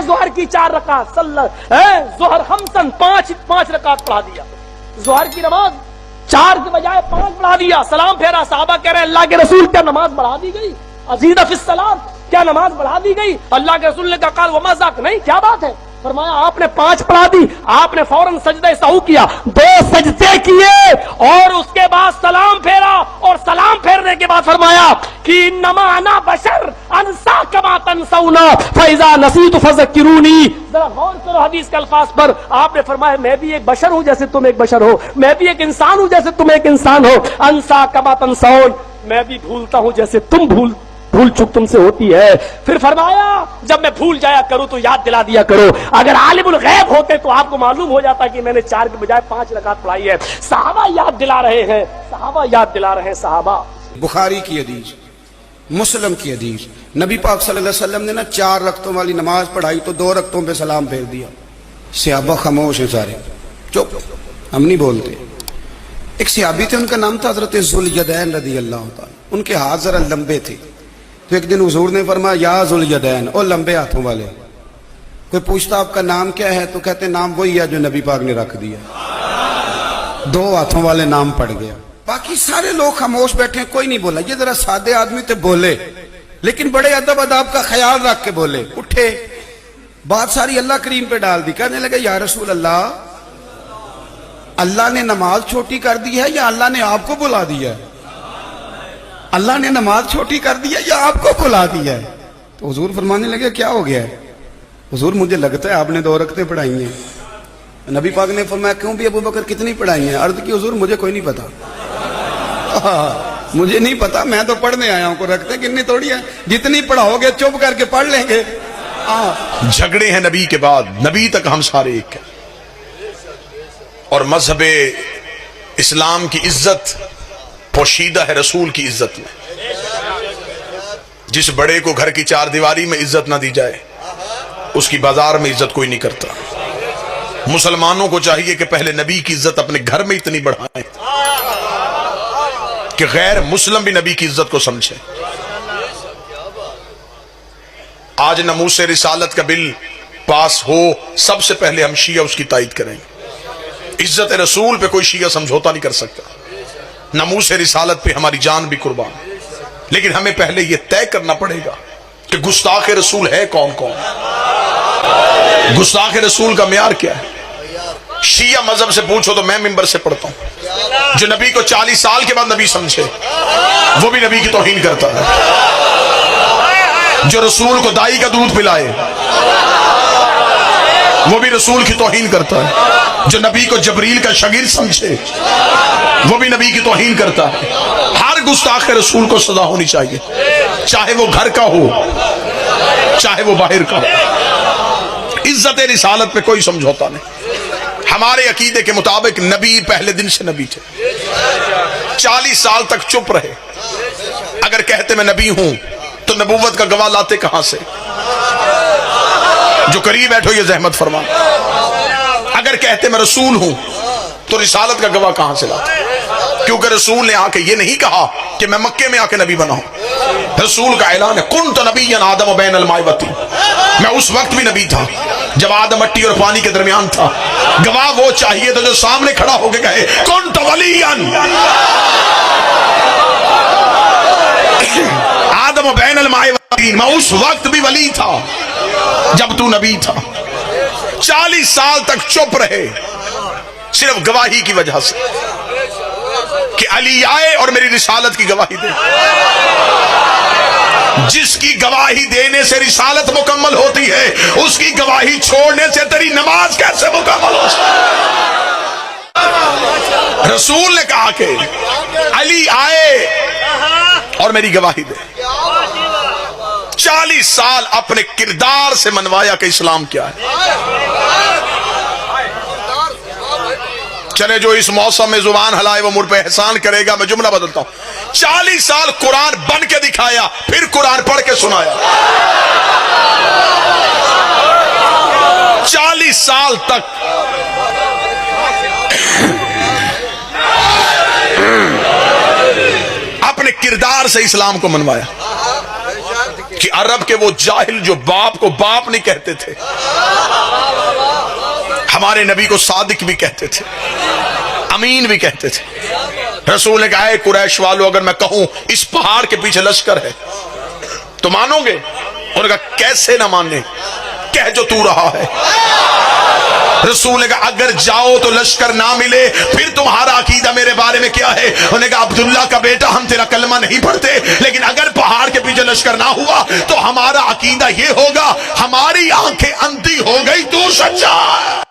ظہر کی 4 رکعت، ظہر خمسن 5 رکعت پڑھا دیا، ظہر کی نماز 4 کے بجائے 5 پڑھا دیا، سلام پھیرا، صحابہ کہہ رہے ہیں اللہ کے رسول کیا نماز بڑھا دی گئی؟ ازیدہ فی الصلاۃ، کیا نماز بڑھا دی گئی؟ اللہ کے رسول نے کہا قال وما ذاک، نہیں کیا بات ہے؟ فرمایا آپ نے 5 پڑھا دی، آپ نے فوراً سجدہ سہو کیا، 2 سجدے کیے اور اس کے بعد سلام پھیرا، اور سلام پھیرنے کے بعد فرمایا کہ انما انا بشر انسا کما تنسون فاذا نسیت فذکرونی۔ ذرا غور کرو حدیث کے الفاظ پر، آپ نے فرمایا میں بھی ایک بشر ہوں جیسے تم ایک بشر ہو، میں بھی ایک انسان ہوں جیسے تم ایک انسان ہو، انسا کما تنسون، میں بھی بھولتا ہوں جیسے تم بھول چک تم سے ہوتی ہے۔ پھر فرمایا جب میں بھول جایا کروں تو یاد دلا دیا کرو، اگر عالم الغیب ہوتے تو آپ کو معلوم ہو جاتا کہ میں نے 4 کے بجائے 5 رکعت پڑھائی ہے۔ صحابہ یاد دلا رہے ہیں، صحابہ یاد دلا رہے ہیں، صحابہ۔ بخاری کی حدیث، مسلم کی حدیث، نبی پاک صلی اللہ علیہ وسلم نے 4 رکعتوں والی نماز پڑھائی تو 2 رکعتوں پہ سلام پھیر دیا، صحابہ خاموش ہیں، سارے چپ، ہم نہیں بولتے۔ ایک صحابی تھے، ان کا نام تھا حضرت ذوالیدین رضی اللہ تعالی، ان کے ہاتھ ذرا لمبے تھے، تو ایک دن حضور نے فرمایا یا ذوالیدین، او لمبے ہاتھوں والے، کوئی پوچھتا آپ کا نام کیا ہے تو کہتے نام وہی ہے جو نبی پاک نے رکھ دیا، 2 ہاتھوں والے نام پڑ گیا۔ باقی سارے لوگ خاموش بیٹھے ہیں، کوئی نہیں بولا، یہ ذرا سادے آدمی تھے بولے، لیکن بڑے ادب اداب کا خیال رکھ کے بولے، اٹھے، بات ساری اللہ کریم پہ ڈال دی، کہنے لگے یا رسول اللہ، اللہ نے نماز چھوٹی کر دی ہے یا اللہ نے آپ کو بلا دیا ہے؟ اللہ نے نماز چھوٹی کر دی ہے یا آپ کو بلا دیا ہے؟ تو حضور فرمانے لگے کیا ہو گیا ہے؟ حضور مجھے لگتا ہے آپ نے 2 رکعتیں پڑھائی ہیں۔ نبی پاک نے فرمایا کیوں بھی ابو بکر کتنی پڑھائی ہیں؟ عرض کی حضور مجھے کوئی نہیں پتا، مجھے نہیں پتا، میں تو پڑھنے آیا ہوں، کو رکھتے کتنی تھوڑی ہے، جتنی پڑھاؤ گے چپ کر کے پڑھ لیں گے۔ جھگڑے ہیں نبی کے بعد، نبی تک ہم سارے ایک ہیں، اور مذہب اسلام کی عزت پوشیدہ ہے رسول کی عزت میں۔ جس بڑے کو گھر کی 4 دیواری میں عزت نہ دی جائے اس کی بازار میں عزت کوئی نہیں کرتا۔ مسلمانوں کو چاہیے کہ پہلے نبی کی عزت اپنے گھر میں اتنی بڑھائیں کہ غیر مسلم بھی نبی کی عزت کو سمجھے۔ آج ناموس رسالت کا بل پاس ہو، سب سے پہلے ہم شیعہ اس کی تائید کریں گے۔ عزت رسول پہ کوئی شیعہ سمجھوتا نہیں کر سکتا، ناموس رسالت پہ ہماری جان بھی قربان، لیکن ہمیں پہلے یہ طے کرنا پڑے گا کہ گستاخ رسول ہے کون کون، گستاخ رسول کا معیار کیا ہے۔ شیعہ مذہب سے پوچھو تو میں منبر سے پڑھتا ہوں، جو نبی کو 40 سال کے بعد نبی سمجھے وہ بھی نبی کی توہین کرتا ہے، جو رسول کو دائی کا دودھ پلائے وہ بھی رسول کی توہین کرتا ہے، جو نبی کو جبریل کا شاگرد سمجھے وہ بھی نبی کی توہین کرتا ہے۔ ہر گستاخ رسول کو سزا ہونی چاہیے، چاہے وہ گھر کا ہو چاہے وہ باہر کا ہو۔ عزت رسالت پہ کوئی سمجھوتا نہیں۔ ہمارے عقیدے کے مطابق نبی پہلے دن سے نبی تھے، 40 سال تک چپ رہے۔ اگر کہتے میں نبی ہوں تو نبوت کا گواہ لاتے کہاں سے؟ جو قریب بیٹھو یہ زحمت فرما۔ اگر کہتے میں رسول ہوں تو رسالت کا گواہ کہاں سے لاتے؟ کیونکہ رسول نے آ کے یہ نہیں کہا کہ میں مکے میں آ کے نبی بنا ہوں۔ رسول کا اعلان ہے کنت نبیا آدم بین الماء والطین، میں اس وقت بھی نبی تھا جب آدم مٹی اور پانی کے درمیان تھا۔ گواہ وہ چاہیے تھا جو سامنے کھڑا ہو کے کہے کنت ولیا آدم بین الماء والطین، میں اس وقت بھی ولی تھا جب تو نبی تھا۔ 40 سال تک چپ رہے صرف گواہی کی وجہ سے کہ علی آئے اور میری رسالت کی گواہی دے۔ جس کی گواہی دینے سے رسالت مکمل ہوتی ہے اس کی گواہی چھوڑنے سے تیری نماز کیسے مکمل ہو سکتی؟ رسول نے کہا کہ علی آئے اور میری گواہی دے۔ 40 سال اپنے کردار سے منوایا کہ اسلام کیا ہے۔ چلے جو اس موسم میں زبان ہلائے وہ مجھ پہ احسان کرے گا، میں جملہ بدلتا ہوں۔ 40 سال قرآن بن کے دکھایا، پھر قرآن پڑھ کے سنایا۔ 40 سال تک اپنے کردار سے اسلام کو منوایا۔ کہ عرب کے وہ جاہل جو باپ کو باپ نہیں کہتے تھے ہمارے نبی کو صادق بھی کہتے تھے، امین بھی کہتے تھے۔ رسول نے کہا اے قریش والو، اگر میں کہوں اس پہاڑ کے پیچھے لشکر ہے تو مانو گے؟ انہوں نے کہا کیسے نہ ماننے، کہہ جو تو رہا ہے۔ رسول نے کہا اگر جاؤ تو لشکر نہ ملے پھر تمہارا عقیدہ میرے بارے میں کیا ہے؟ انہوں نے کہا عبداللہ کا بیٹا ہم تیرا کلمہ نہیں پڑھتے، لیکن اگر پہاڑ کے پیچھے لشکر نہ ہوا تو ہمارا عقیدہ یہ ہوگا ہماری آنکھیں اندھی ہو گئی، تو سچا ہے۔